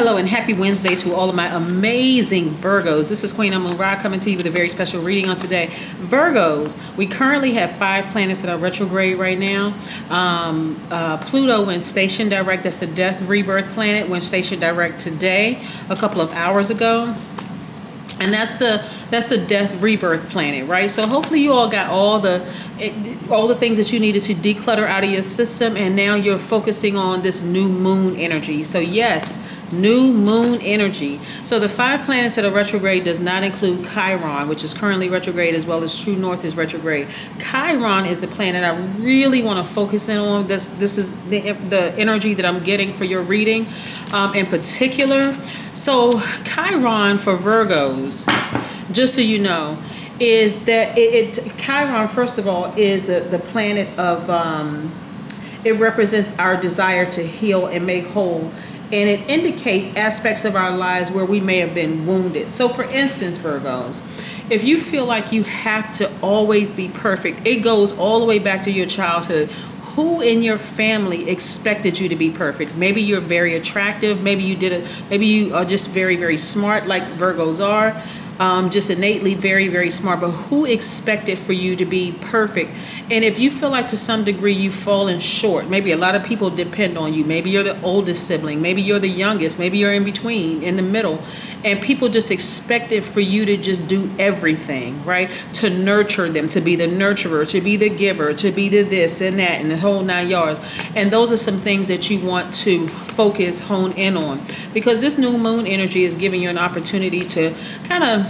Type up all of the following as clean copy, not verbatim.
Hello and happy Wednesday to all of my amazing Virgos. This is Queen Amun Ra coming to you with a very special reading on today. Virgos, we currently have 5 planets that are retrograde right now. Pluto went station direct. That's the death rebirth planet. Went station direct today, a couple of hours ago. And that's the death rebirth planet, right? So hopefully you all got all the things that you needed to declutter out of your system, and now you're focusing on this new moon energy. So yes, new moon energy. So the 5 planets that are retrograde does not include Chiron, which is currently retrograde, as well as True North is retrograde. Chiron is the planet I really want to focus in on. This is the energy that I'm getting for your reading in particular. So Chiron for Virgos, just so you know, is that Chiron, first of all, is the planet of, it represents our desire to heal and make whole. And it indicates aspects of our lives where we may have been wounded. So for instance, Virgos, if you feel like you have to always be perfect, it goes all the way back to your childhood. Who in your family expected you to be perfect? Maybe you're very attractive. Maybe you are just very, very smart, like Virgos are. Just innately very, very smart, but who expected for you to be perfect? And if you feel like to some degree you've fallen short, maybe a lot of people depend on you. Maybe you're the oldest sibling, maybe you're the youngest, maybe you're in between, in the middle, and people just expected for you to just do everything, right? To nurture them, to be the nurturer, to be the giver, to be the this and that and the whole 9 yards. And those are some things that you want to focus, hone in on, because this new moon energy is giving you an opportunity to kind of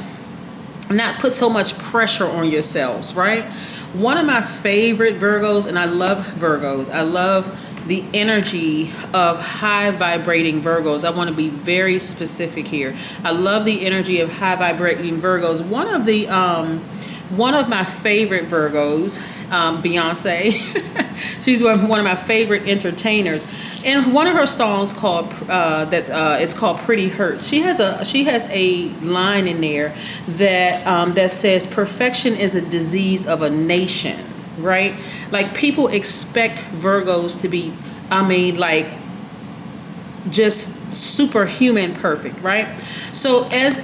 not put so much pressure on yourselves, right? One of my favorite Virgos, and I love Virgos, I love the energy of high vibrating Virgos. I want to be very specific here. I love the energy of high vibrating Virgos. One of my favorite Virgos, Beyoncé, she's one of my favorite entertainers. And one of her songs called it's called "Pretty Hurts." She has a line in there that says, "Perfection is a disease of a nation." Right? Like people expect Virgos to be, just superhuman perfect, right? So as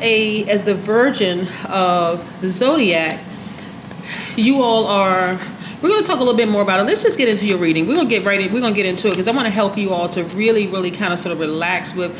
the Virgin of the Zodiac, you all are. We're going to talk a little bit more about it. Let's just get into your reading. We're going to get into it because I want to help you all to really, really kind of sort of relax with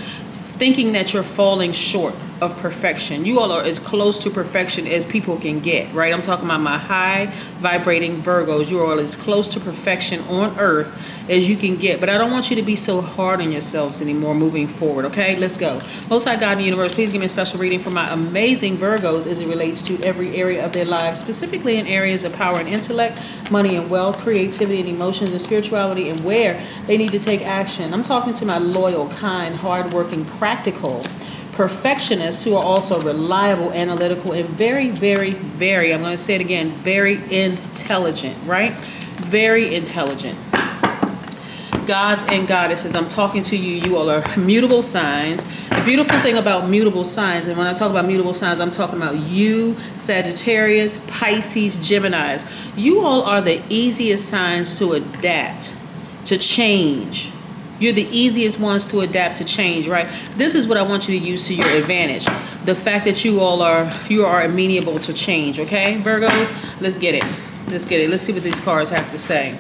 thinking that you're falling short of perfection. You all are as close to perfection as people can get, right? I'm talking about my high vibrating Virgos. You are as close to perfection on earth as you can get. But I don't want you to be so hard on yourselves anymore moving forward, okay? Let's go. Most High God in the universe, please give me a special reading for my amazing Virgos as it relates to every area of their lives, specifically in areas of power and intellect, money and wealth, creativity and emotions and spirituality, and where they need to take action. I'm talking to my loyal, kind, hardworking, practical perfectionists who are also reliable, analytical, and very, very, very, I'm going to say it again, very intelligent, right? Very intelligent. Gods and goddesses, I'm talking to you. You all are mutable signs. The beautiful thing about mutable signs, and when I talk about mutable signs, I'm talking about you, Sagittarius, Pisces, Geminis. You all are the easiest signs to adapt, to change. You're the easiest ones to adapt to change, right? This is what I want you to use to your advantage. The fact that you are amenable to change, okay? Virgos, let's get it. Let's get it. Let's see what these cards have to say.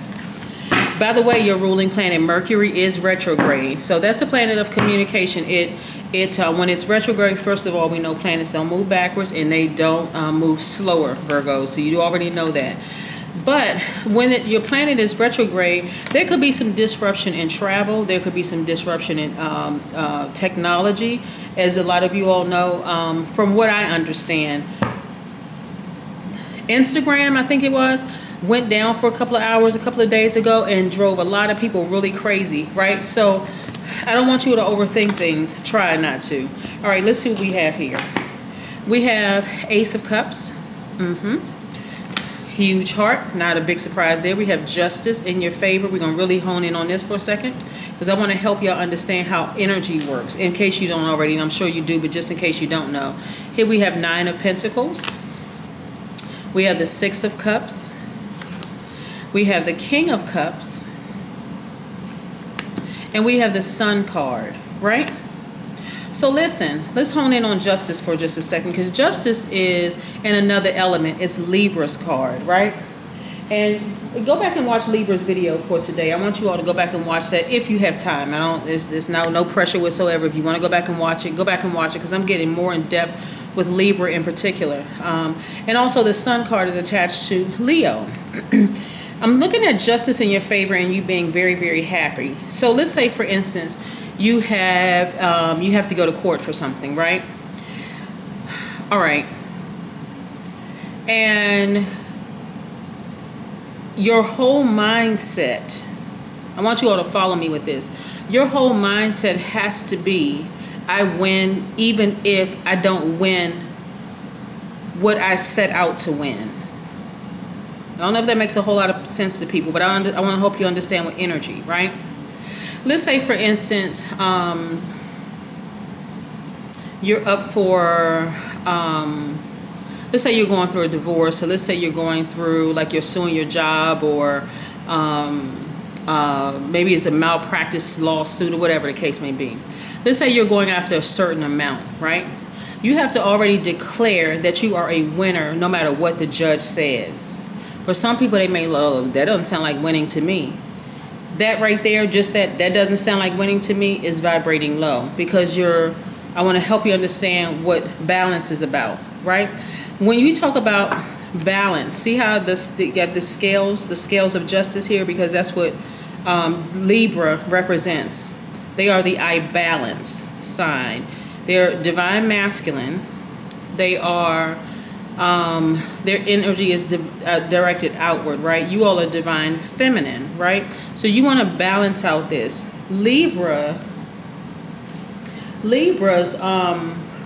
By the way, your ruling planet Mercury is retrograde. So that's the planet of communication. When it's retrograde, first of all, we know planets don't move backwards and they don't move slower, Virgos. So you already know that. But when your planet is retrograde, there could be some disruption in travel. There could be some disruption in technology. As a lot of you all know, from what I understand, Instagram, I think it was, went down for a couple of hours a couple of days ago and drove a lot of people really crazy, right? So I don't want you to overthink things. Try not to. All right, let's see what we have here. We have Ace of Cups. Huge heart, not a big surprise there. We have Justice in your favor. We're going to really hone in on this for a second because I want to help y'all understand how energy works in case you don't already, and I'm sure you do, but just in case you don't know. Here we have 9 of Pentacles. We have the 6 of Cups. We have the King of Cups. And we have the Sun card, right? So listen, let's hone in on justice for just a second, because justice is, and another element, it's Libra's card, right? And go back and watch Libra's video for today. I want you all to go back and watch that if you have time. There's no pressure whatsoever. If you want to go back and watch it, go back and watch it, because I'm getting more in depth with Libra in particular. And also the Sun card is attached to Leo. I'm looking at justice in your favor and you being very, very happy. So let's say, for instance, you have to go to court for something, right? All right. And your whole mindset, I want you all to follow me with this. Your whole mindset has to be, I win even if I don't win what I set out to win. I don't know if that makes a whole lot of sense to people, but I want to hope you understand with energy, right? Let's say, for instance, you're up for, let's say you're going through a divorce. So let's say you're going through, like, you're suing your job, or maybe it's a malpractice lawsuit, or whatever the case may be. Let's say you're going after a certain amount, right? You have to already declare that you are a winner no matter what the judge says. For some people, they may love, that doesn't sound like winning to me. That right there, just that doesn't sound like winning to me, is vibrating low, because I want to help you understand what balance is about, right? When you talk about balance, see how you got the scales of justice here, because that's what Libra represents. They are the I balance sign. They're divine masculine. They are, their energy is directed outward, right? You all are divine feminine, right? So you want to balance out this. Libra's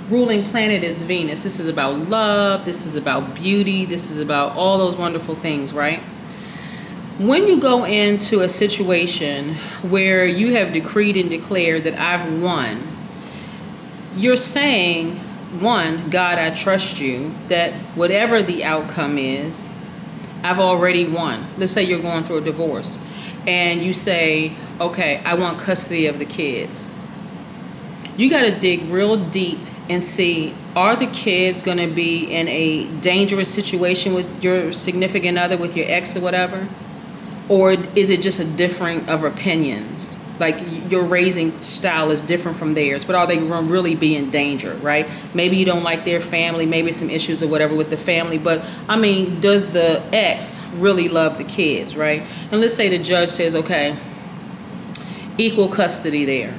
ruling planet is Venus. This is about love. This is about beauty. This is about all those wonderful things, right? When you go into a situation where you have decreed and declared that I've won, you're saying, one, God, I trust you, that whatever the outcome is, I've already won. Let's say you're going through a divorce and you say, okay, I want custody of the kids. You got to dig real deep and see, are the kids going to be in a dangerous situation with your significant other, with your ex or whatever? Or is it just a differing of opinions? Like, your raising style is different from theirs, but are they going to really be in danger, right? Maybe you don't like their family, maybe some issues or whatever with the family, but I mean, does the ex really love the kids, right? And let's say the judge says, okay, equal custody there.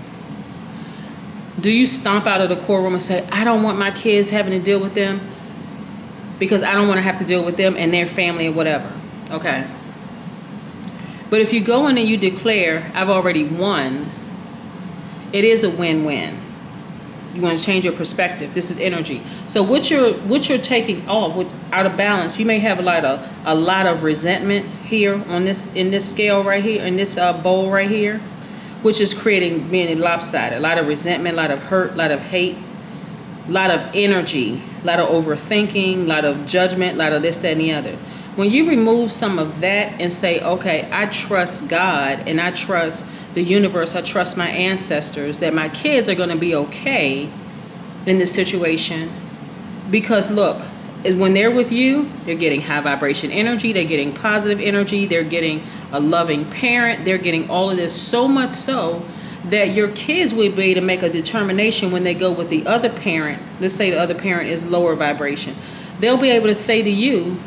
Do you stomp out of the courtroom and say, I don't want my kids having to deal with them because I don't want to have to deal with them and their family or whatever? Okay. But if you go in and you declare, I've already won, it is a win-win. You want to change your perspective. This is energy. So what you're taking off out of balance, you may have a lot of resentment here in this scale right here, in this bowl right here, which is being lopsided. A lot of resentment, a lot of hurt, a lot of hate, a lot of energy, a lot of overthinking, a lot of judgment, a lot of this, that, and the other. When you remove some of that and say, okay, I trust God and I trust the universe, I trust my ancestors, that my kids are going to be okay in this situation. Because look, when they're with you, they're getting high vibration energy, they're getting positive energy, they're getting a loving parent, they're getting all of this, so much so that your kids will be able to make a determination when they go with the other parent. Let's say the other parent is lower vibration. They'll be able to say to you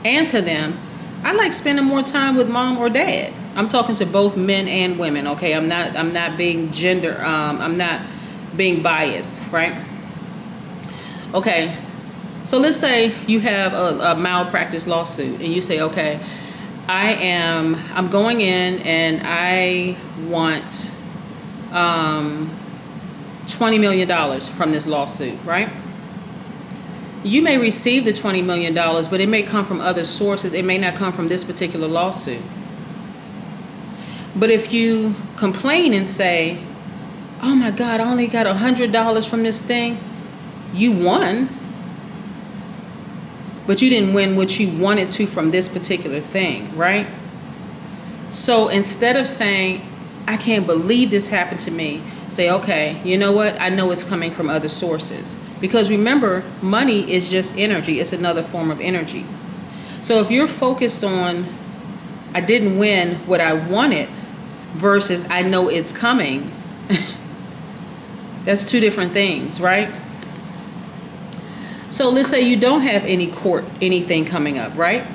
and to them, I like spending more time with mom or dad. I'm talking to both men and women, okay? I'm not being gender, I'm not being biased, right? Okay, so let's say you have a malpractice lawsuit and you say, okay, I'm going in and I want $20 million from this lawsuit, right? You may receive the $20 million, but it may come from other sources. It may not come from this particular lawsuit. But if you complain and say, oh my God, I only got $100 from this thing, you won. But you didn't win what you wanted to from this particular thing, right? So instead of saying, I can't believe this happened to me, Say, okay, you know what? I know it's coming from other sources. Because remember, money is just energy. It's another form of energy. So if you're focused on, I didn't win what I wanted versus I know it's coming, that's two different things, right? So let's say you don't have anything coming up, right?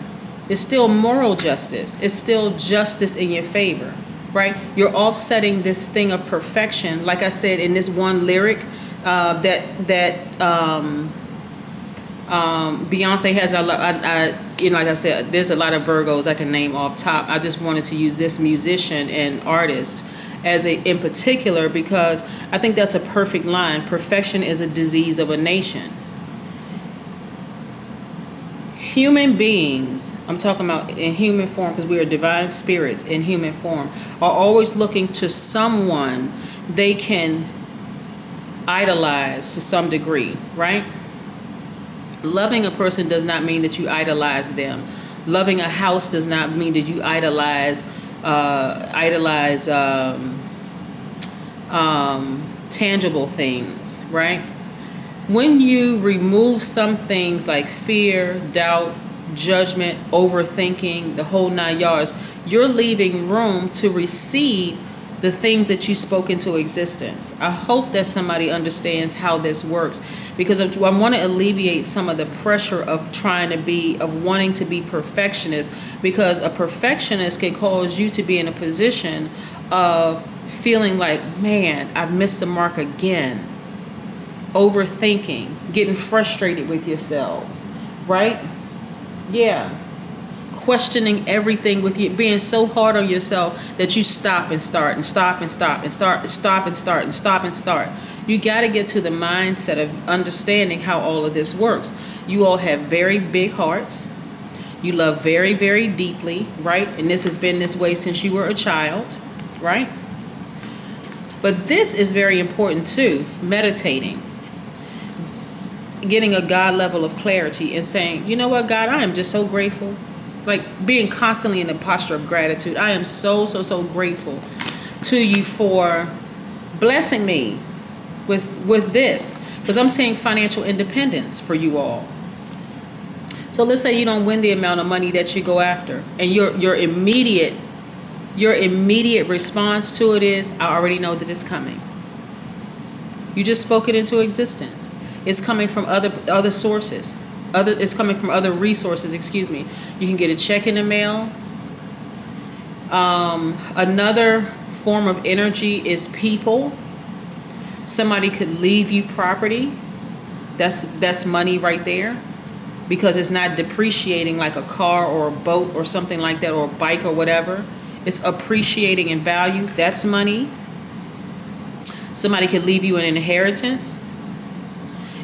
It's still moral justice. It's still justice in your favor, right? You're offsetting this thing of perfection. Like I said in this one lyric, Beyoncé has a lot. Like I said, there's a lot of Virgos I can name off top. I just wanted to use this musician and artist in particular because I think that's a perfect line. Perfection is a disease of a nation. Human beings, I'm talking about in human form because we are divine spirits in human form, are always looking to someone they can idolize to some degree, right? Loving a person does not mean that you idolize them. Loving a house does not mean that you idolize tangible things, right? When you remove some things like fear, doubt, judgment, overthinking, the whole 9 yards, you're leaving room to receive the things that you spoke into existence. I hope that somebody understands how this works because I want to alleviate some of the pressure of wanting to be perfectionist, because a perfectionist can cause you to be in a position of feeling like, man, I've missed the mark again. Overthinking, getting frustrated with yourselves, right? Yeah. Questioning everything with you, being so hard on yourself that you stop and start and stop and stop and stop and start and stop and start. You got to get to the mindset of understanding how all of this works. You all have very big hearts. You love very, very deeply, right? And this has been this way since you were a child, right? But this is very important too, meditating. Getting a God level of clarity and saying, you know what, God, I am just so grateful. Like being constantly in a posture of gratitude. I am so, so, so grateful to you for blessing me with this. Because I'm seeing financial independence for you all. So let's say you don't win the amount of money that you go after. And your immediate response to it is, I already know that it's coming. You just spoke it into existence. It's coming from other sources. It's coming from other resources, excuse me. You can get a check in the mail. Another form of energy is people. Somebody could leave you property. That's money right there. Because it's not depreciating like a car or a boat or something like that, or a bike or whatever. It's appreciating in value. That's money. Somebody could leave you an inheritance.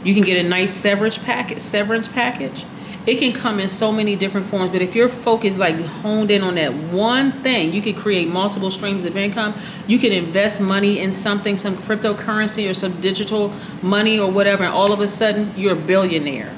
You can get a nice severance package. It can come in so many different forms, but if you're focused, like honed in on that one thing, you can create multiple streams of income. You can invest money in something, some cryptocurrency or some digital money or whatever, and all of a sudden you're a billionaire.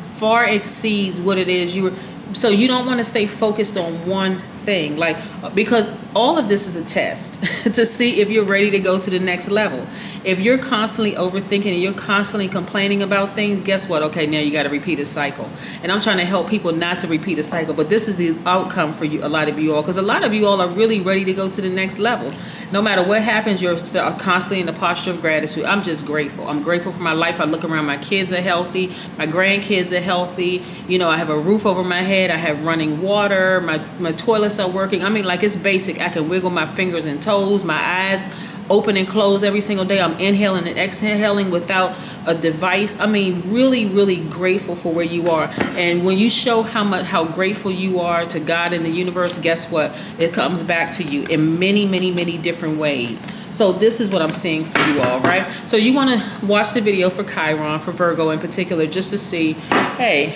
Far exceeds what it is you were. So you don't want to stay focused on one thing, like, because all of this is a test to see if you're ready to go to the next level. If you're constantly overthinking and you're constantly complaining about things, guess what? Okay, now you got to repeat a cycle. And I'm trying to help people not to repeat a cycle, but this is the outcome for you, a lot of you all, because a lot of you all are really ready to go to the next level. No matter what happens, you're still constantly in the posture of gratitude. I'm just grateful. I'm grateful for my life. I look around, my kids are healthy, my grandkids are healthy. You know, I have a roof over my head. I have running water. My toilets are working. I mean, like, it's basic. I can wiggle my fingers and toes, my eyes open and close every single day. I'm inhaling and exhaling without a device. I mean, really, really grateful for where you are. And when you show how grateful you are to God and the universe, guess what? It comes back to you in many, many, many different ways. So this is what I'm seeing for you all, right? So you want to watch the video for Chiron, for Virgo in particular, just to see, hey,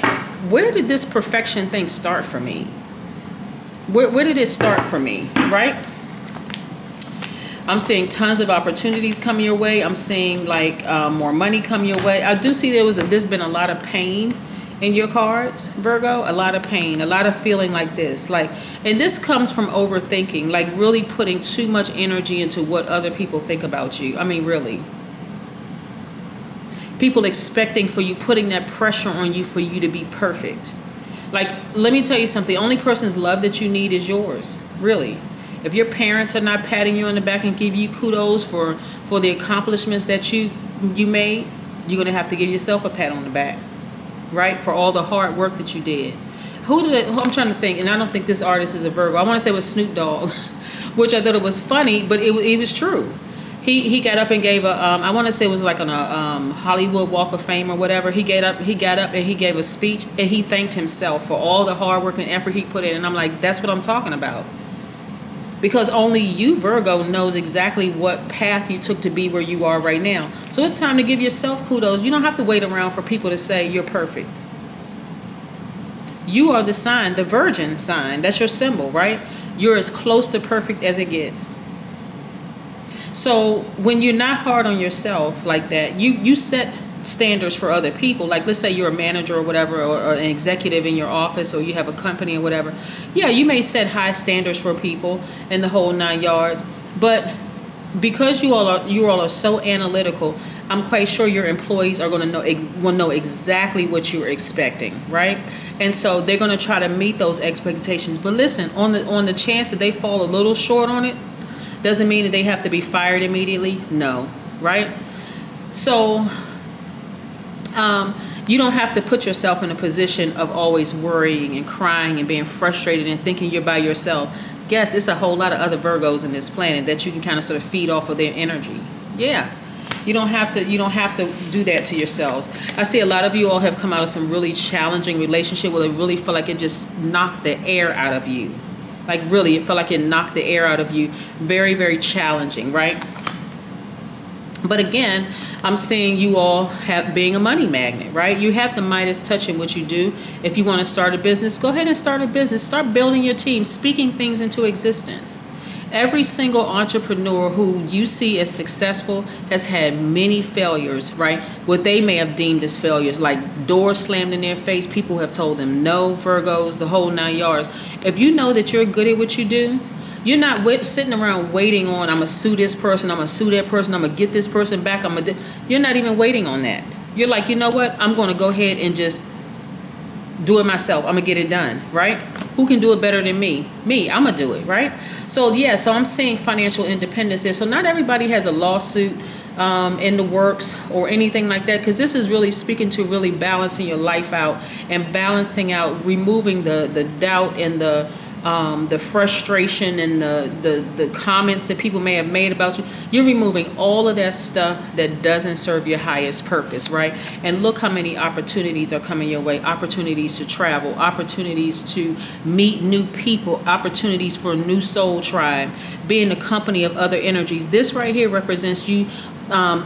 where did this perfection thing start for me? Where did it start for me, right? I'm seeing tons of opportunities coming your way. I'm seeing like more money come your way. I do see there's been a lot of pain in your cards, Virgo, a lot of pain, a lot of feeling like this. Like, and this comes from overthinking, like really putting too much energy into what other people think about you. I mean, really. People expecting for you, putting that pressure on you for you to be perfect. Like, let me tell you something. The only person's love that you need is yours, really. If your parents are not patting you on the back and give you kudos for the accomplishments that you made, you're going to have to give yourself a pat on the back, right? For all the hard work that you did. I'm trying to think, and I don't think this artist is a Virgo. I want to say it was Snoop Dogg, which I thought it was funny, but it was true. He got up and gave a, I want to say it was like on a Hollywood Walk of Fame or whatever. He got up and he gave a speech, and he thanked himself for all the hard work and effort he put in. And I'm like, that's what I'm talking about. Because only you, Virgo, knows exactly what path you took to be where you are right now. So it's time to give yourself kudos. You don't have to wait around for people to say you're perfect. You are the sign, the Virgin sign. That's your symbol, right? You're as close to perfect as it gets. So when you're not hard on yourself like that, you set standards for other people. Like, let's say you're a manager or whatever, or an executive in your office, or you have a company or whatever. Yeah, you may set high standards for people in the whole 9 yards, but because you all are so analytical, I'm quite sure your employees are going to know exactly what you're expecting, right? And so they're going to try to meet those expectations. But listen, on the chance that they fall a little short on it, doesn't mean that they have to be fired immediately. No, right? So you don't have to put yourself in a position of always worrying and crying and being frustrated and thinking you're by yourself. Yes, it's a whole lot of other Virgos in this planet that you can kind of sort of feed off of their energy. Yeah. You don't have to do that to yourselves. I see a lot of you all have come out of some really challenging relationship where they really feel like it just knocked the air out of you. Like, really, it felt like it knocked the air out of you. Very, very challenging, right? But again, I'm seeing you all being a money magnet, right? You have the Midas touch in what you do. If you want to start a business, go ahead and start a business. Start building your team, speaking things into existence. Every single entrepreneur who you see as successful has had many failures, right? What they may have deemed as failures, like doors slammed in their face. People have told them no, Virgos, the whole 9 yards. If you know that you're good at what you do, you're not sitting around waiting on, I'm going to sue this person, I'm going to sue that person, I'm going to get this person back. You're not even waiting on that. You're like, you know what? I'm going to go ahead and just do it myself. I'm going to get it done, right? Who can do it better than me? Me, I'm going to do it, right? So, yeah, so I'm seeing financial independence there. So not everybody has a lawsuit in the works or anything like that, because this is really speaking to really balancing your life out and balancing out, removing the doubt and the frustration and the comments that people may have made about you. You're removing all of that stuff that doesn't serve your highest purpose, right? And look how many opportunities are coming your way. Opportunities to travel, opportunities to meet new people, opportunities for a new soul tribe, be in the company of other energies. This right here represents you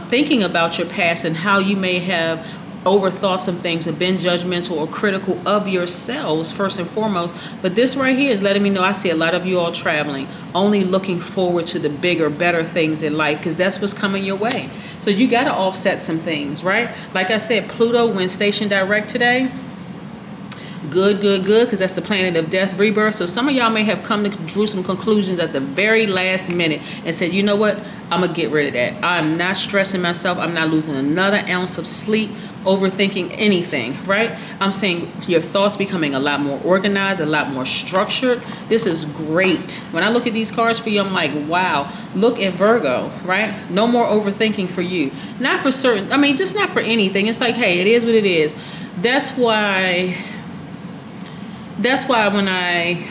thinking about your past and how you may have overthought some things or been judgmental or critical of yourselves first and foremost. But this right here is letting me know I see a lot of you all traveling, only looking forward to the bigger, better things in life, because that's what's coming your way. So you got to offset some things, right? Like I said, Pluto went station direct today. Good, because that's the planet of death, rebirth. So some of y'all may have drew some conclusions at the very last minute and said, you know what, I'm going to get rid of that. I'm not stressing myself. I'm not losing another ounce of sleep, overthinking anything, right? I'm saying your thoughts becoming a lot more organized, a lot more structured. This is great. When I look at these cards for you, I'm like, wow, look at Virgo, right? No more overthinking for you. Not for certain, just not for anything. It's like, hey, it is what it is. That's why when I,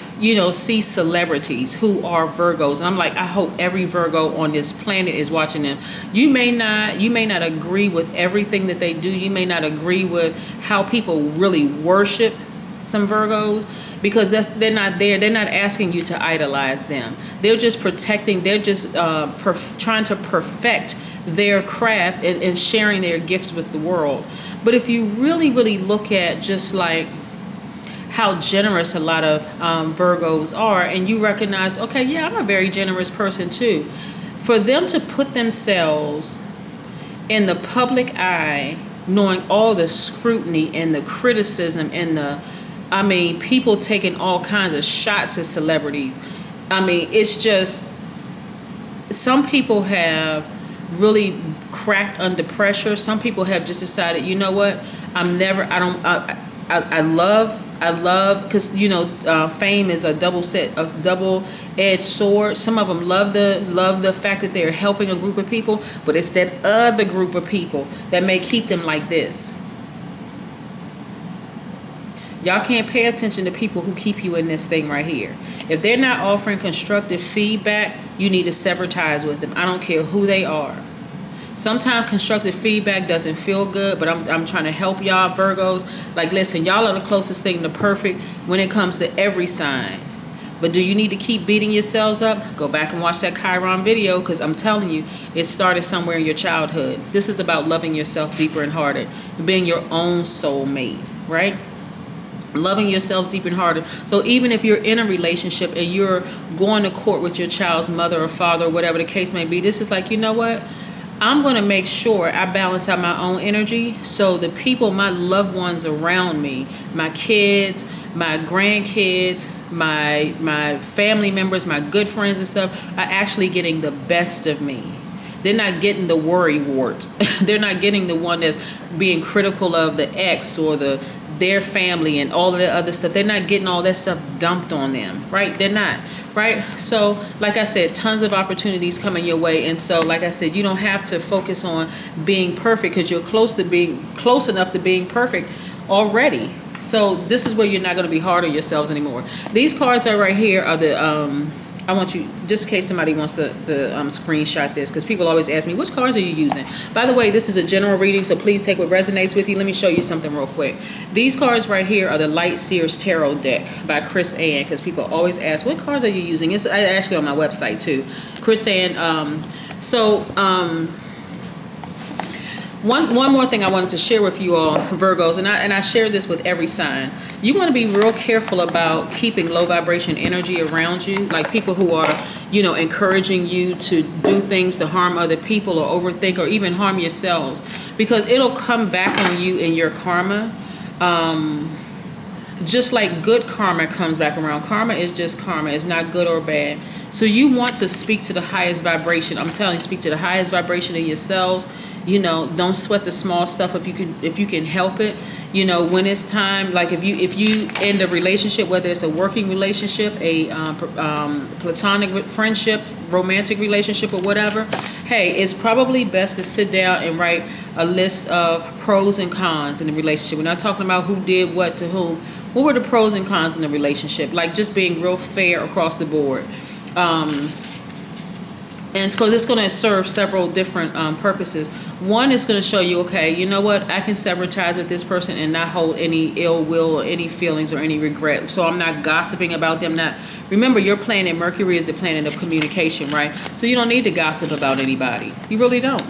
see celebrities who are Virgos, and I'm like, I hope every Virgo on this planet is watching them. You may not agree with everything that they do. You may not agree with how people really worship some Virgos, because they're not there. They're not asking you to idolize them. They're just protecting. They're just trying to perfect their craft and sharing their gifts with the world. But if you really, really look at just like how generous a lot of Virgos are, and you recognize, okay, yeah, I'm a very generous person too. For them to put themselves in the public eye knowing all the scrutiny and the criticism and people taking all kinds of shots at celebrities. It's just, some people have really cracked under pressure. Some people have just decided, you know what, I love, because fame is a double-edged sword. Some of them love the fact that they're helping a group of people, but it's that other group of people that may keep them like this. Y'all can't pay attention to people who keep you in this thing right here. If they're not offering constructive feedback, you need to sever ties with them. I don't care who they are. Sometimes constructive feedback doesn't feel good, but I'm trying to help y'all, Virgos. Like, listen, y'all are the closest thing to perfect when it comes to every sign. But do you need to keep beating yourselves up? Go back and watch that Chiron video, because I'm telling you, it started somewhere in your childhood. This is about loving yourself deeper and harder, being your own soulmate, right? Loving yourself deeper and harder. So even if you're in a relationship and you're going to court with your child's mother or father or whatever the case may be, this is like, you know what? I'm going to make sure I balance out my own energy so the people, my loved ones around me, my kids, my grandkids, my family members, my good friends and stuff, are actually getting the best of me. They're not getting the worry wart. They're not getting the one that's being critical of the ex or their family and all of the other stuff. They're not getting all that stuff dumped on them, right? They're not, right? So, like I said, tons of opportunities coming your way. And so, like I said, you don't have to focus on being perfect, because you're close enough to being perfect already. So this is where you're not going to be hard on yourselves anymore. These cards are right here are the, I want you, just in case somebody wants to screenshot this, because people always ask me, which cards are you using? By the way, this is a general reading, so please take what resonates with you. Let me show you something real quick. These cards right here are the Light Seers Tarot deck by Chris Ann, because people always ask, what cards are you using? It's actually on my website too. Chris Ann. One more thing I wanted to share with you all, Virgos, and I share this with every sign. You want to be real careful about keeping low vibration energy around you, like people who are, encouraging you to do things to harm other people or overthink or even harm yourselves, because it'll come back on you in your karma. Just like good karma comes back around. Karma is just karma. It's not good or bad. So you want to speak to the highest vibration. I'm telling you, speak to the highest vibration in yourselves. Don't sweat the small stuff if you can help it. When it's time, like if you end a relationship, whether it's a working relationship, a platonic friendship, romantic relationship, or whatever, hey, it's probably best to sit down and write a list of pros and cons in the relationship. We're not talking about who did what to whom. What were the pros and cons in the relationship? Like just being real fair across the board. And because it's going to serve several different purposes. One is going to show you, okay, you know what? I can sever ties with this person and not hold any ill will or any feelings or any regret. So I'm not gossiping about them. Remember, your planet Mercury is the planet of communication, right? So you don't need to gossip about anybody. You really don't.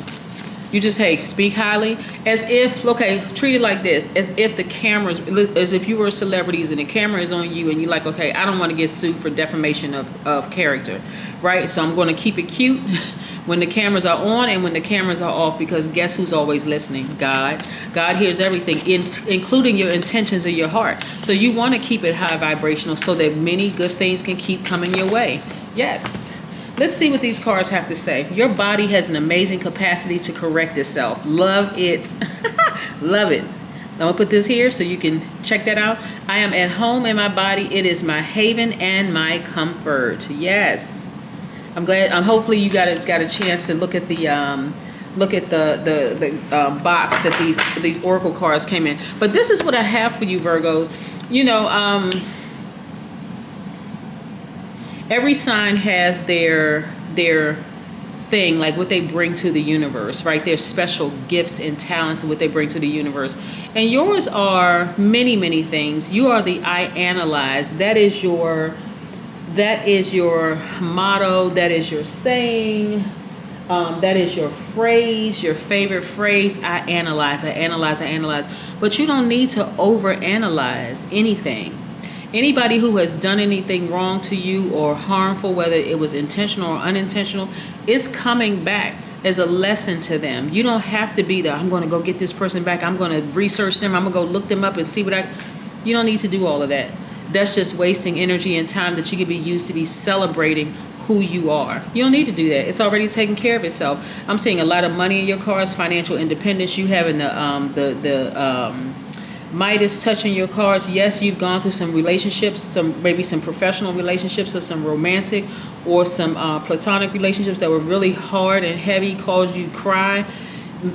You just, hey, speak highly, as if, okay, treat it like this, as if the cameras, as if you were celebrities and the camera is on you and you're like, okay, I don't want to get sued for defamation of character, right? So I'm going to keep it cute when the cameras are on and when the cameras are off, because guess who's always listening? God. God hears everything, including your intentions of your heart. So you want to keep it high vibrational so that many good things can keep coming your way. Yes. Let's see what these cards have to say. Your body has an amazing capacity to correct itself. Love it. Love it. I'm going to put this here so you can check that out. I am at home in my body. It is my haven and my comfort. Yes. I'm glad. Hopefully you guys got a chance to look at the box that these oracle cards came in. But this is what I have for you, Virgos. Every sign has their thing, like what they bring to the universe, right? Their special gifts and talents and what they bring to the universe. And yours are many, many things. You are the I analyze. That is your motto. That is your saying. That is your phrase, your favorite phrase. I analyze, I analyze, I analyze. But you don't need to overanalyze anything. Anybody who has done anything wrong to you or harmful, whether it was intentional or unintentional, is coming back as a lesson to them. You don't have to be there. I'm going to go get this person back. I'm going to research them. I'm going to go look them up and see what you don't need to do all of that. That's just wasting energy and time that you could be used to be celebrating who you are. You don't need to do that. It's already taking care of itself. I'm seeing a lot of money in your cards, financial independence. You having the Midas touching your cards. Yes, you've gone through some relationships, maybe some professional relationships or some romantic or some platonic relationships that were really hard and heavy, caused you cry,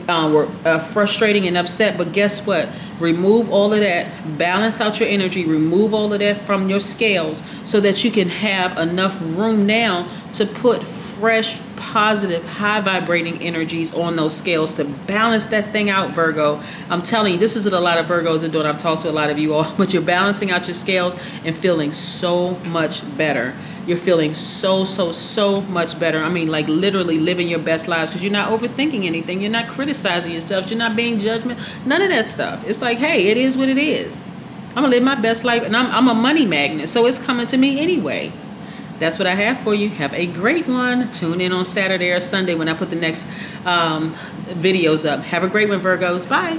were frustrating and upset. But guess what? Remove all of that, balance out your energy, remove all of that from your scales so that you can have enough room now to put fresh, positive, high vibrating energies on those scales to balance that thing out, Virgo. I'm telling you, this is what a lot of Virgos are doing. I've talked to a lot of you all, but you're balancing out your scales and feeling so much better. You're feeling so much better. I mean, like literally living your best lives because you're not overthinking anything. You're not criticizing yourself. You're not being judgment. None of that stuff. It's like, hey, it is what it is. I'm going to live my best life, and I'm a money magnet, so it's coming to me anyway. That's what I have for you. Have a great one. Tune in on Saturday or Sunday when I put the next videos up. Have a great one, Virgos. Bye.